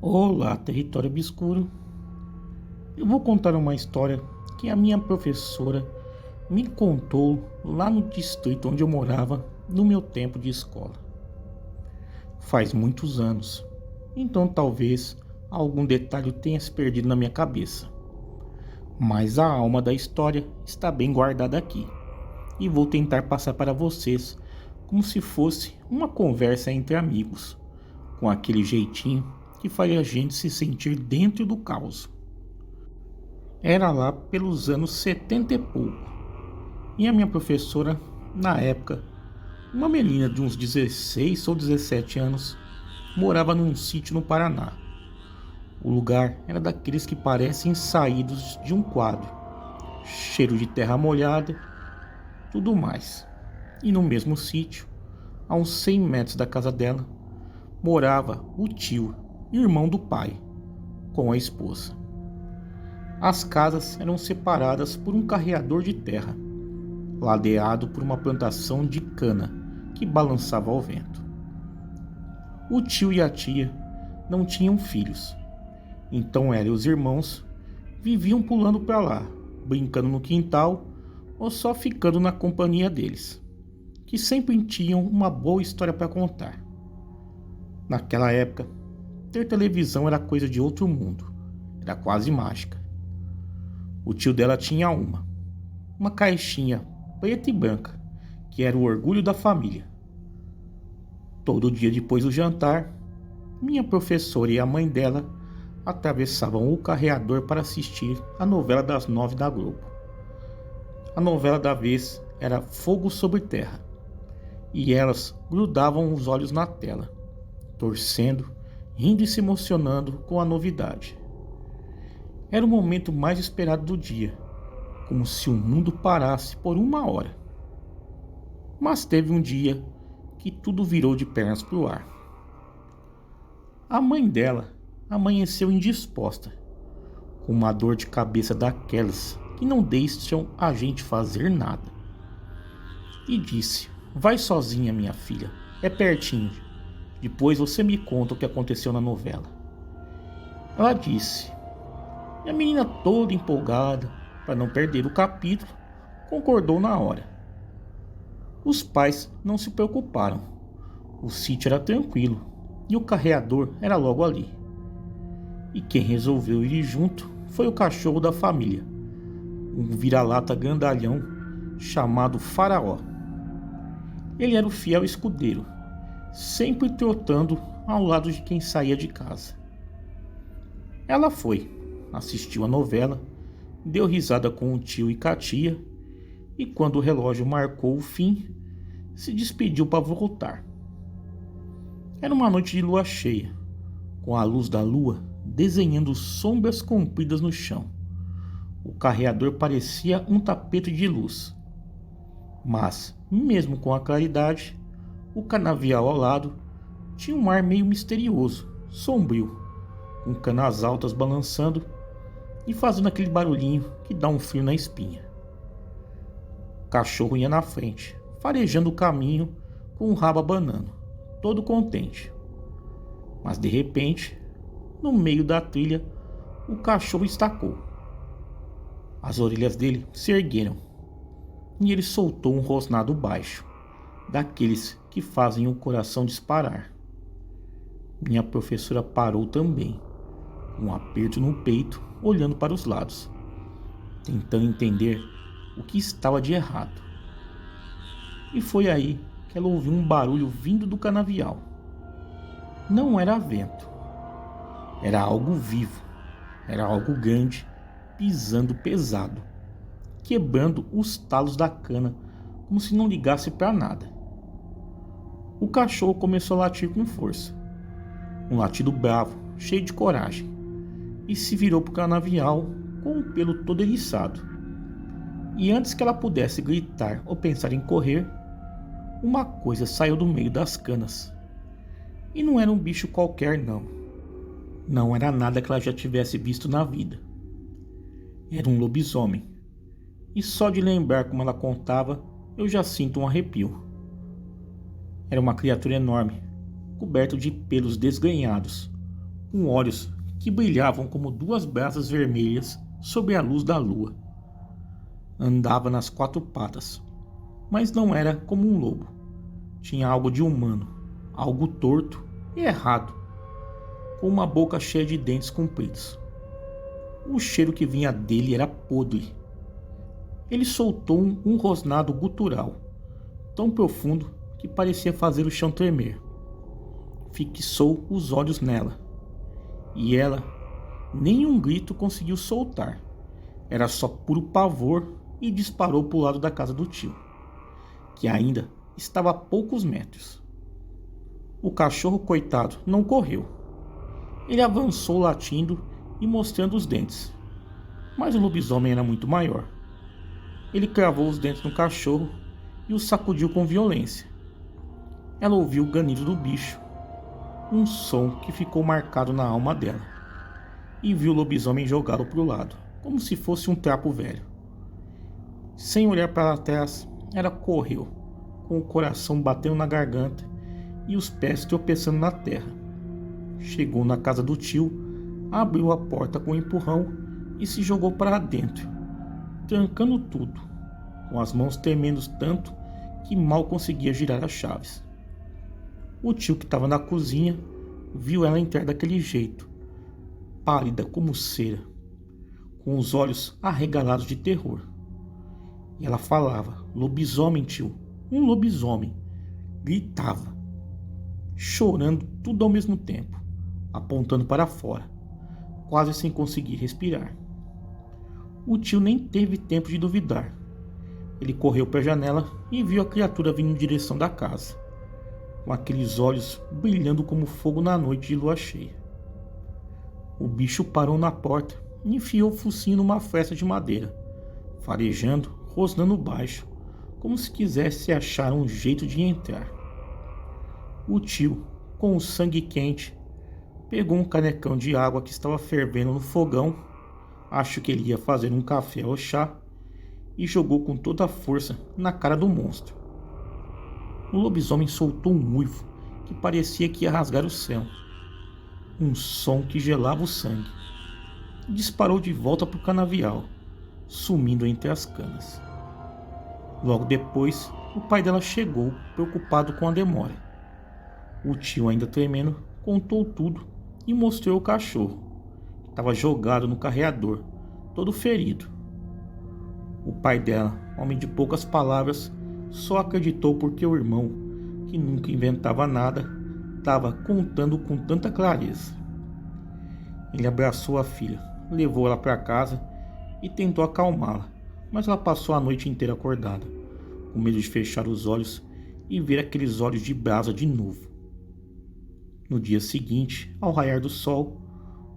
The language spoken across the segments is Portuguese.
Olá, território obscuro. Eu vou contar uma história que a minha professora me contou lá no distrito onde eu morava no meu tempo de escola. Faz muitos anos, então talvez algum detalhe tenha se perdido na minha cabeça. Mas a alma da história está bem guardada aqui e vou tentar passar para vocês como se fosse uma conversa entre amigos, com aquele jeitinho que faria a gente se sentir dentro do caos. Era lá pelos anos 70 e pouco, e a minha professora, na época, uma menina de uns 16 ou 17 anos, morava num sítio no Paraná. O lugar era daqueles que parecem saídos de um quadro, cheiro de terra molhada, tudo mais. E no mesmo sítio, a uns 100 metros da casa dela, morava o tio, irmão do pai, com a esposa. As casas eram separadas por um carreador de terra, ladeado por uma plantação de cana que balançava ao vento. O tio e a tia não tinham filhos, então ela e os irmãos viviam pulando para lá, brincando no quintal ou só ficando na companhia deles, que sempre tinham uma boa história para contar. Naquela época, ter televisão era coisa de outro mundo, era quase mágica. O tio dela tinha uma caixinha preta e branca, que era o orgulho da família. Todo dia depois do jantar, minha professora e a mãe dela atravessavam o carreador para assistir a novela das 9 da Globo. A novela da vez era Fogo sobre Terra, e elas grudavam os olhos na tela, torcendo, rindo e se emocionando com a novidade. Era o momento mais esperado do dia, como se o mundo parasse por uma hora. Mas teve um dia que tudo virou de pernas pro ar. A mãe dela amanheceu indisposta, com uma dor de cabeça daquelas que não deixam a gente fazer nada. E disse: "Vai sozinha, minha filha, é pertinho. Depois você me conta o que aconteceu na novela." Ela disse. E a menina, toda empolgada, para não perder o capítulo, concordou na hora. Os pais não se preocuparam. O sítio era tranquilo e o carreador era logo ali. E quem resolveu ir junto foi o cachorro da família, um vira-lata grandalhão chamado Faraó. Ele era o fiel escudeiro, sempre trotando ao lado de quem saía de casa. Ela foi, assistiu a novela, deu risada com o tio e com a tia, e quando o relógio marcou o fim, se despediu para voltar. Era uma noite de lua cheia, com a luz da lua desenhando sombras compridas no chão. O carreador parecia um tapete de luz. Mas, mesmo com a claridade, o canavial ao lado tinha um ar meio misterioso, sombrio, com canas altas balançando e fazendo aquele barulhinho que dá um frio na espinha. O cachorro ia na frente, farejando o caminho com o rabo abanando, todo contente. Mas de repente, no meio da trilha, o cachorro estacou. As orelhas dele se ergueram e ele soltou um rosnado baixo, daqueles que fazem o coração disparar. Minha professora parou também, com um aperto no peito, olhando para os lados, tentando entender o que estava de errado. E foi aí que ela ouviu um barulho vindo do canavial. Não era vento, era algo vivo, era algo grande, pisando pesado, quebrando os talos da cana como se não ligasse para nada. O cachorro começou a latir com força, um latido bravo, cheio de coragem, e se virou para o canavial com o pelo todo eriçado. E antes que ela pudesse gritar ou pensar em correr, uma coisa saiu do meio das canas. E não era um bicho qualquer, não. Não era nada que ela já tivesse visto na vida. Era um lobisomem, e só de lembrar como ela contava, eu já sinto um arrepio. Era uma criatura enorme, coberta de pelos desgrenhados, com olhos que brilhavam como duas brasas vermelhas sob a luz da lua. Andava nas quatro patas, mas não era como um lobo. Tinha algo de humano, algo torto e errado, com uma boca cheia de dentes compridos. O cheiro que vinha dele era podre. Ele soltou um rosnado gutural, tão profundo que parecia fazer o chão tremer. Fixou os olhos nela, e ela nem um grito conseguiu soltar. Era só puro pavor e disparou para o lado da casa do tio, que ainda estava a poucos metros. O cachorro, coitado, não correu. Ele avançou latindo e mostrando os dentes, mas o lobisomem era muito maior. Ele cravou os dentes no cachorro e o sacudiu com violência. Ela ouviu o ganido do bicho, um som que ficou marcado na alma dela, e viu o lobisomem jogá-lo para o lado, como se fosse um trapo velho. Sem olhar para trás, ela correu, com o coração batendo na garganta e os pés tropeçando na terra. Chegou na casa do tio, abriu a porta com um empurrão e se jogou para dentro, trancando tudo, com as mãos tremendo tanto que mal conseguia girar as chaves. O tio, que estava na cozinha, viu ela entrar daquele jeito, pálida como cera, com os olhos arregalados de terror. E ela falava: "Lobisomem, tio, um lobisomem!" Gritava, chorando tudo ao mesmo tempo, apontando para fora, quase sem conseguir respirar. O tio nem teve tempo de duvidar. Ele correu para a janela e viu a criatura vindo em direção da casa, com aqueles olhos brilhando como fogo na noite de lua cheia. O bicho parou na porta e enfiou o focinho numa fresta de madeira, farejando, rosnando baixo, como se quisesse achar um jeito de entrar. O tio, com o sangue quente, pegou um canecão de água que estava fervendo no fogão, acho que ele ia fazer um café ou chá, e jogou com toda a força na cara do monstro. O lobisomem soltou um uivo que parecia que ia rasgar o céu, um som que gelava o sangue, e disparou de volta para o canavial, sumindo entre as canas. Logo depois, o pai dela chegou, preocupado com a demora. O tio, ainda tremendo, contou tudo e mostrou o cachorro, que estava jogado no carreador, todo ferido. O pai dela, homem de poucas palavras, só acreditou porque o irmão, que nunca inventava nada, estava contando com tanta clareza. Ele abraçou a filha, levou ela para casa e tentou acalmá-la, mas ela passou a noite inteira acordada, com medo de fechar os olhos e ver aqueles olhos de brasa de novo. No dia seguinte, ao raiar do sol,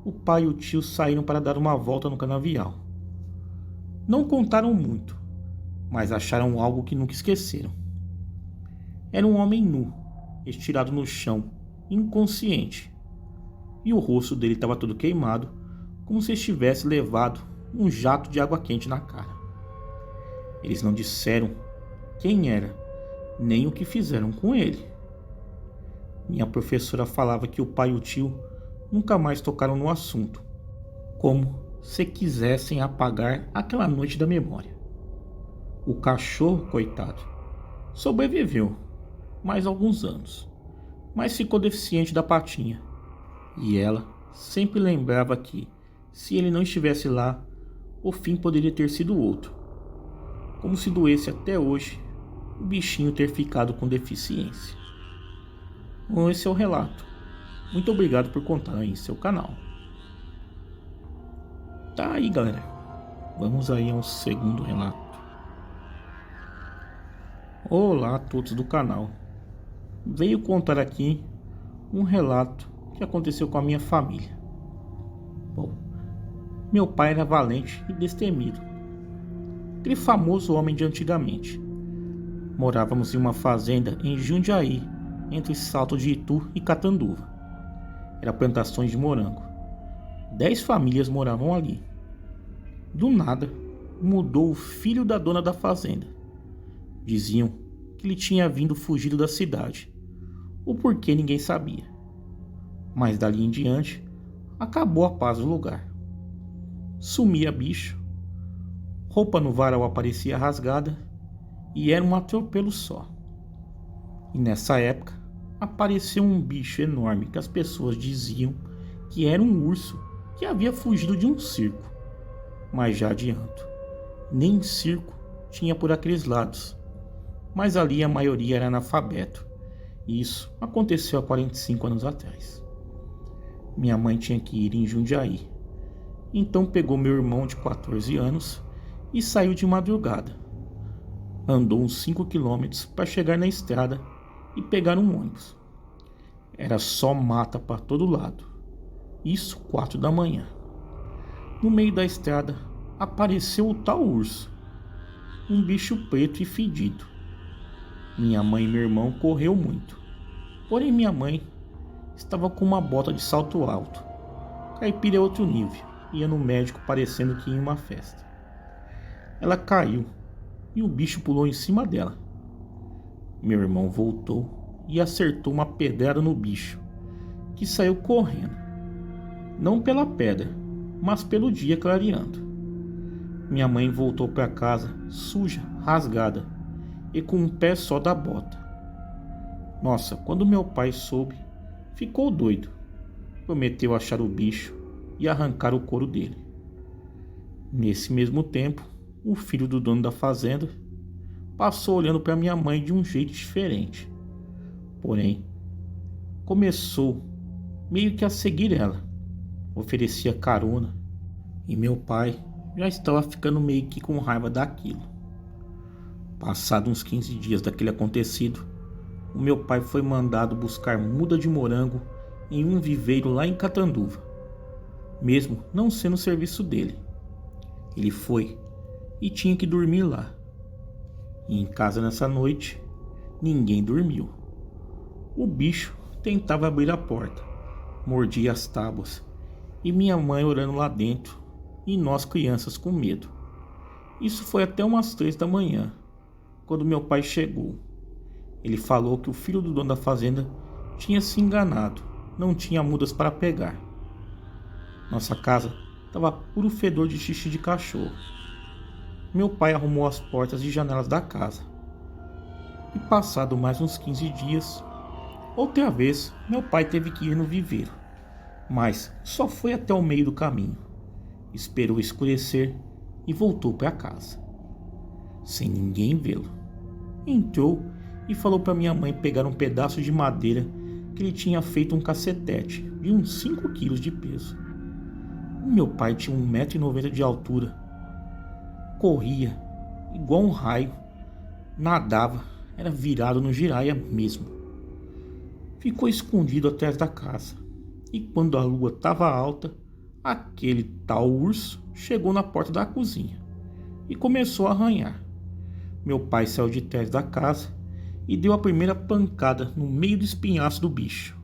o pai e o tio saíram para dar uma volta no canavial. Não contaram muito, mas acharam algo que nunca esqueceram. Era um homem nu, estirado no chão, inconsciente, e o rosto dele estava todo queimado, como se estivesse levado um jato de água quente na cara. Eles não disseram quem era, nem o que fizeram com ele. Minha professora falava que o pai e o tio nunca mais tocaram no assunto, como se quisessem apagar aquela noite da memória. O cachorro, coitado, sobreviveu mais alguns anos, mas ficou deficiente da patinha, e ela sempre lembrava que, se ele não estivesse lá, o fim poderia ter sido outro, como se doesse até hoje o bichinho ter ficado com deficiência. Bom, esse é o relato. Muito obrigado por contar aí em seu canal. Tá aí, galera. Vamos aí ao segundo relato. Olá a todos do canal. Veio contar aqui um relato que aconteceu com a minha família. Bom, meu pai era valente e destemido, aquele famoso homem de antigamente. Morávamos em uma fazenda em Jundiaí, entre Salto de Itu e Catanduva. Era plantações de morango. 10 famílias moravam ali. Do nada, mudou o filho da dona da fazenda. Diziam que ele tinha vindo fugido da cidade. O porquê ninguém sabia. Mas dali em diante, acabou a paz do lugar. Sumia bicho, roupa no varal aparecia rasgada e era um atropelo só. E nessa época, apareceu um bicho enorme que as pessoas diziam que era um urso que havia fugido de um circo. Mas já adianto, nem circo tinha por aqueles lados. Mas ali a maioria era analfabeto. E isso aconteceu há 45 anos atrás. Minha mãe tinha que ir em Jundiaí. Então pegou meu irmão de 14 anos e saiu de madrugada. Andou uns 5 quilômetros para chegar na estrada e pegar um ônibus. Era só mata para todo lado. Isso 4 da manhã. No meio da estrada apareceu o tal urso. Um bicho preto e fedido. Minha mãe e meu irmão correu muito. Porém minha mãe estava com uma bota de salto alto. Caipira é outro nível. Ia no médico parecendo que ia em uma festa. Ela caiu e o bicho pulou em cima dela. Meu irmão voltou e acertou uma pedrada no bicho, que saiu correndo. Não pela pedra, mas pelo dia clareando. Minha mãe voltou para casa suja, rasgada e com um pé só da bota. Nossa, quando meu pai soube, ficou doido. Prometeu achar o bicho e arrancar o couro dele. Nesse mesmo tempo, o filho do dono da fazenda passou olhando para minha mãe de um jeito diferente. Porém, começou meio que a seguir ela. Oferecia carona e meu pai já estava ficando meio que com raiva daquilo. Passado uns 15 dias daquele acontecido, o meu pai foi mandado buscar muda de morango em um viveiro lá em Catanduva, mesmo não sendo o serviço dele. Ele foi e tinha que dormir lá. E em casa nessa noite, ninguém dormiu. O bicho tentava abrir a porta, mordia as tábuas, e minha mãe orando lá dentro, e nós crianças com medo. Isso foi até umas 3 da manhã, quando meu pai chegou. Ele falou que o filho do dono da fazenda tinha se enganado, não tinha mudas para pegar. Nossa casa estava puro fedor de xixi de cachorro. Meu pai arrumou as portas e janelas da casa. E passado mais uns 15 dias, outra vez meu pai teve que ir no viveiro, mas só foi até o meio do caminho. Esperou escurecer e voltou para casa, sem ninguém vê-lo. Entrou e falou para minha mãe pegar um pedaço de madeira que ele tinha feito um cacetete de uns 5 quilos de peso. O meu pai tinha 1,90 m de altura. Corria igual um raio, nadava, era virado no giraia mesmo. Ficou escondido atrás da casa, e quando a lua estava alta, aquele tal urso chegou na porta da cozinha e começou a arranhar. Meu pai saiu de trás da casa e deu a primeira pancada no meio do espinhaço do bicho.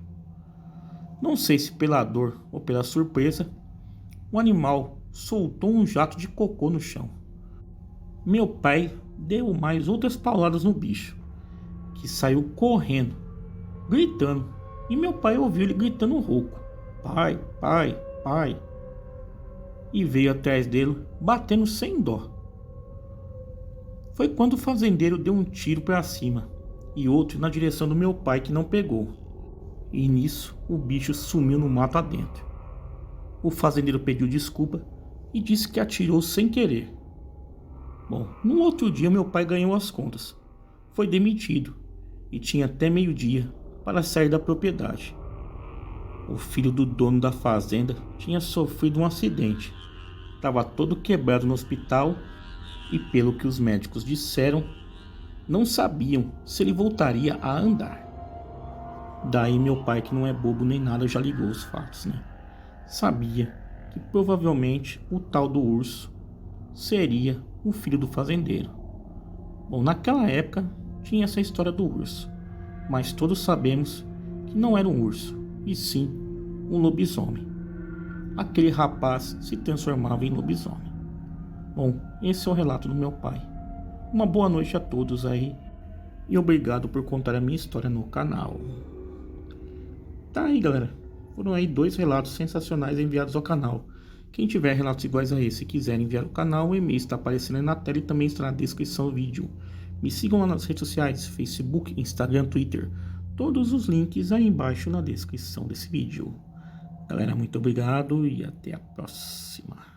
Não sei se pela dor ou pela surpresa, o animal soltou um jato de cocô no chão. Meu pai deu mais outras pauladas no bicho, que saiu correndo, gritando, e meu pai ouviu ele gritando rouco: "Pai, pai, pai!" E veio atrás dele, batendo sem dó. Foi quando o fazendeiro deu um tiro para cima e outro na direção do meu pai, que não pegou. E nisso o bicho sumiu no mato adentro. O fazendeiro pediu desculpa e disse que atirou sem querer. Bom, no outro dia meu pai ganhou as contas. Foi demitido e tinha até meio-dia para sair da propriedade. O filho do dono da fazenda tinha sofrido um acidente. Estava todo quebrado no hospital e, pelo que os médicos disseram, não sabiam se ele voltaria a andar. Daí meu pai, que não é bobo nem nada, já ligou os fatos, né? Sabia que provavelmente o tal do urso seria o filho do fazendeiro. Bom, naquela época tinha essa história do urso, mas todos sabemos que não era um urso, e sim um lobisomem. Aquele rapaz se transformava em lobisomem. Bom, esse é o relato do meu pai. Uma boa noite a todos aí e obrigado por contar a minha história no canal. Tá aí, galera. Foram aí 2 relatos sensacionais enviados ao canal. Quem tiver relatos iguais a esse e quiser enviar ao canal, o e-mail está aparecendo aí na tela e também está na descrição do vídeo. Me sigam lá nas redes sociais, Facebook, Instagram, Twitter. Todos os links aí embaixo na descrição desse vídeo. Galera, muito obrigado e até a próxima.